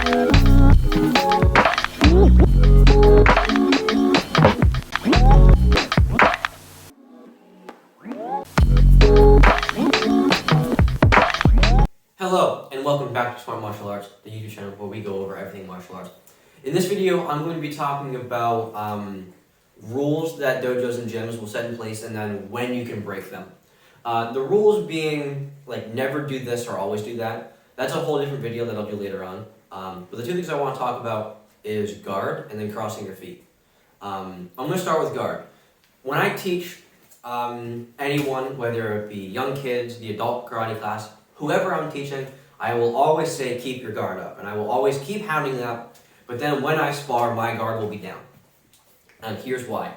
Hello, and welcome back to Smart Martial Arts, the YouTube channel where we go over everything martial arts. In this video, I'm going to be talking about rules that dojos and gyms will set in place and then when you can break them. The rules being, like, never do this or always do that. That's a whole different video that I'll do later on. But the two things I want to talk about is guard and then crossing your feet. I'm going to start with guard. When I teach anyone, whether it be young kids, the adult karate class, whoever I'm teaching, I will always say keep your guard up, and I will always keep hounding it up, but then when I spar, my guard will be down. And here's why.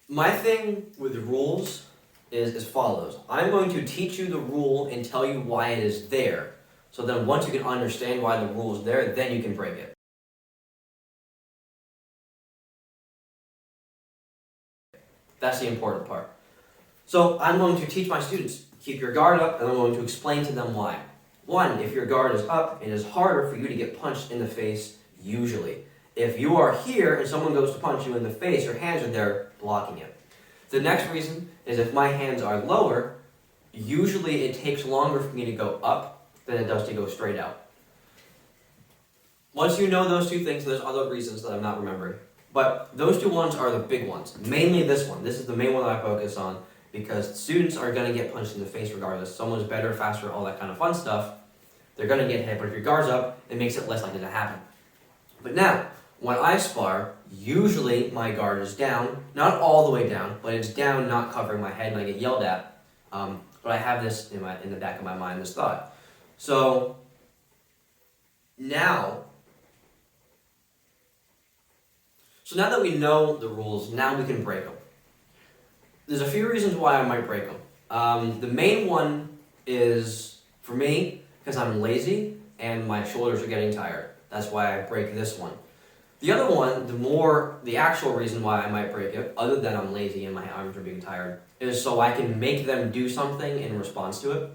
My thing with rules is as follows. I'm going to teach you the rule and tell you why it is there, so then once you can understand why the rule is there, then you can break it. That's the important part. So I'm going to teach my students, keep your guard up, and I'm going to explain to them why. One, if your guard is up, it is harder for you to get punched in the face, usually. If you are here and someone goes to punch you in the face, your hands are there blocking it. The next reason is if my hands are lower, usually it takes longer for me to go up than it does to go straight out. Once you know those two things, there's other reasons that I'm not remembering. But those two ones are the big ones. Mainly this one. This is the main one that I focus on, because students are going to get punched in the face regardless. Someone's better, faster, all that kind of fun stuff. They're going to get hit, but if your guard's up, it makes it less likely to happen. But now, when I spar, usually my guard is down. Not all the way down, but it's down, not covering my head, and I get yelled at. But I have this in the back of my mind, this thought. So now that we know the rules, now we can break them. There's a few reasons why I might break them. The main one is, for me, because I'm lazy and my shoulders are getting tired. That's why I break this one. The other one, the actual reason why I might break it, other than I'm lazy and my arms are being tired, is so I can make them do something in response to it.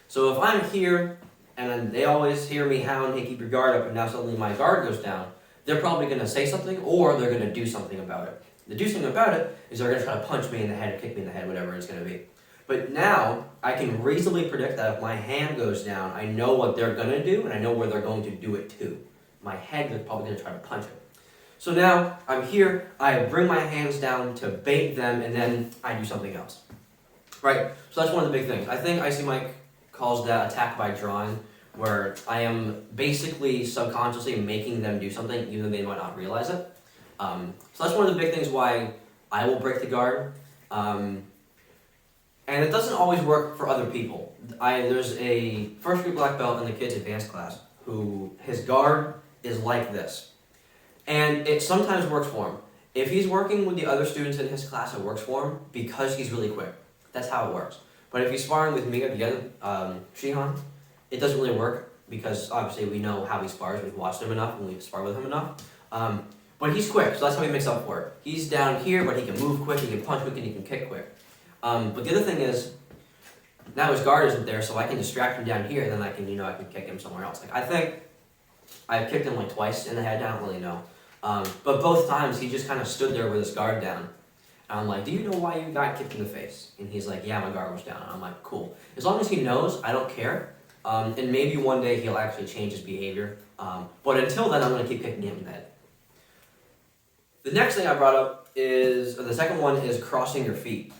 So if I'm here and then they always hear me hound, hey, keep your guard up, and now suddenly my guard goes down, they're probably going to say something or they're going to do something about it. The do something about it is they're going to try to punch me in the head or kick me in the head, whatever it's going to be. But now, I can reasonably predict that if my hand goes down, I know what they're going to do, and I know where they're going to do it to. My head is probably going to try to punch it. So now, I'm here, I bring my hands down to bait them, and then I do something else. Right? So that's one of the big things. I think Icy Mike calls that attack by drawing, where I am basically subconsciously making them do something, even though they might not realize it. So that's one of the big things why I will break the guard. And it doesn't always work for other people. There's a first degree black belt in the kids' advanced class who his guard is like this. And it sometimes works for him. If he's working with the other students in his class, it works for him because he's really quick. That's how it works. But if he's sparring with me again, Shihan, it doesn't really work because obviously we know how he spars. We've watched him enough and we've sparred with him enough. But he's quick, so that's how he makes up for it. He's down here, but he can move quick, he can punch quick, and he can kick quick. But the other thing is, now his guard isn't there, so I can distract him down here, and then I can kick him somewhere else. Like, I think I've kicked him like twice in the head, I don't really know. But both times, he just kind of stood there with his guard down. And I'm like, do you know why you got kicked in the face? And he's like, yeah, my guard was down. And I'm like, cool. As long as he knows, I don't care. And maybe one day he'll actually change his behavior. But until then, I'm going to keep kicking him in the head. The next thing I brought up is, or the second one is crossing your feet.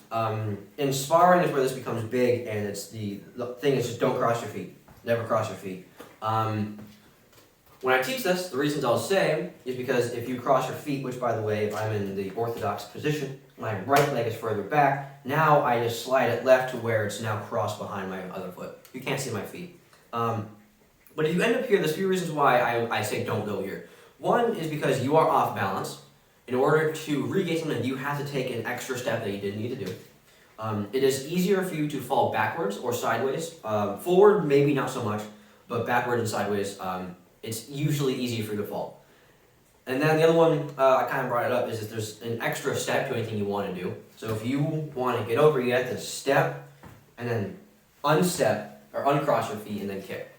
In sparring is where this becomes big, and it's the thing is just don't cross your feet. Never cross your feet. When I teach this, the reasons I'll say is because if you cross your feet, which by the way, if I'm in the orthodox position, my right leg is further back, now I just slide it left to where it's now crossed behind my other foot. You can't see my feet. But if you end up here, there's a few reasons why I say don't go here. One is because you are off balance. In order to regain something, you have to take an extra step that you didn't need to do. It is easier for you to fall backwards or sideways. Forward, maybe not so much, but backward and sideways, it's usually easier for you to fall. And then the other one, I kind of brought it up, is that there's an extra step to anything you want to do. So if you want to get over, you have to step, and then unstep, or uncross your feet, and then kick.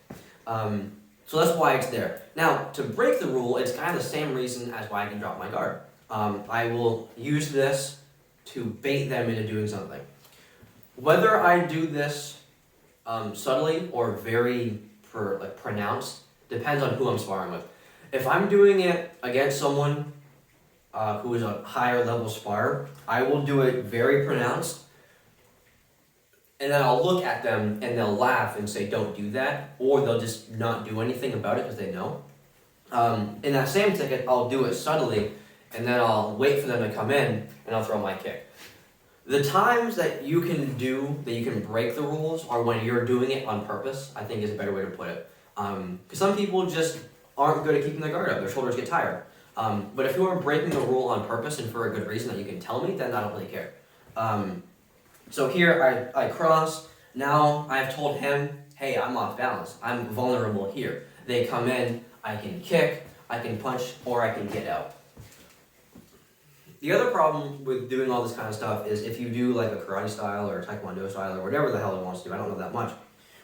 So that's why it's there. Now, to break the rule, it's kind of the same reason as why I can drop my guard. I will use this to bait them into doing something. Whether I do this subtly or very pronounced depends on who I'm sparring with. If I'm doing it against someone who is a higher level sparrer, I will do it very pronounced, and then I'll look at them and they'll laugh and say, "Don't do that," or they'll just not do anything about it because they know. In that same ticket, I'll do it subtly, and then I'll wait for them to come in and I'll throw my kick. The times that you can break the rules are when you're doing it on purpose, I think is a better way to put it. Because some people just aren't good at keeping their guard up, their shoulders get tired. But if you are breaking the rule on purpose and for a good reason that you can tell me, then I don't really care. So here I cross, now I've told him, hey, I'm off balance, I'm vulnerable here. They come in, I can kick, I can punch, or I can get out. The other problem with doing all this kind of stuff is if you do like a karate style or a taekwondo style or whatever the hell it wants to do, I don't know that much,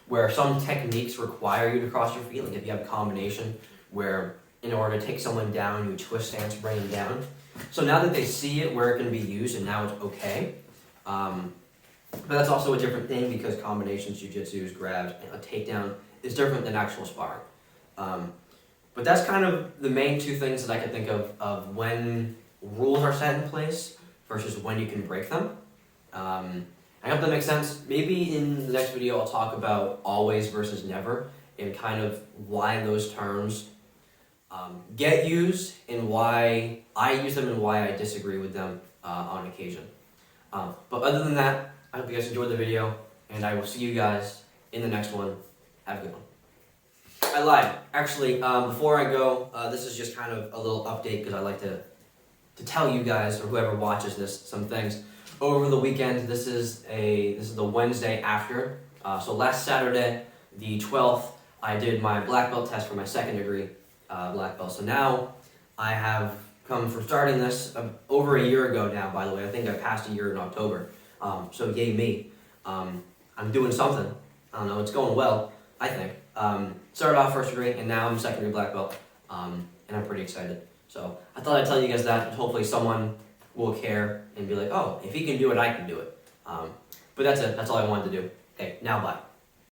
where some techniques require you to cross your feet, like if you have a combination where in order to take someone down, you twist stance, bring them down. So now that they see it where it can be used and now it's okay, but that's also a different thing because combinations, jiu-jitsu, grabs, a takedown is different than actual sparring. But that's kind of the main two things that I can think of when rules are set in place versus when you can break them. I hope that makes sense. Maybe in the next video I'll talk about always versus never and kind of why those terms get used and why I use them and why I disagree with them on occasion. But other than that, I hope you guys enjoyed the video and I will see you guys in the next one. Have a good one. I lied. Actually, before I go, this is just kind of a little update because I like to tell you guys or whoever watches this some things. Over the weekend, this is the Wednesday after. So last Saturday, the 12th, I did my black belt test for my second degree black belt. So now I have come from starting this over a year ago now, by the way. I think I passed a year in October. So yay me. I'm doing something. I don't know, it's going well, I think. Started off first degree and now I'm second degree black belt. And I'm pretty excited. So I thought I'd tell you guys that, and hopefully someone will care and be like, oh, if he can do it, I can do it. But that's it. That's all I wanted to do. Okay, now bye.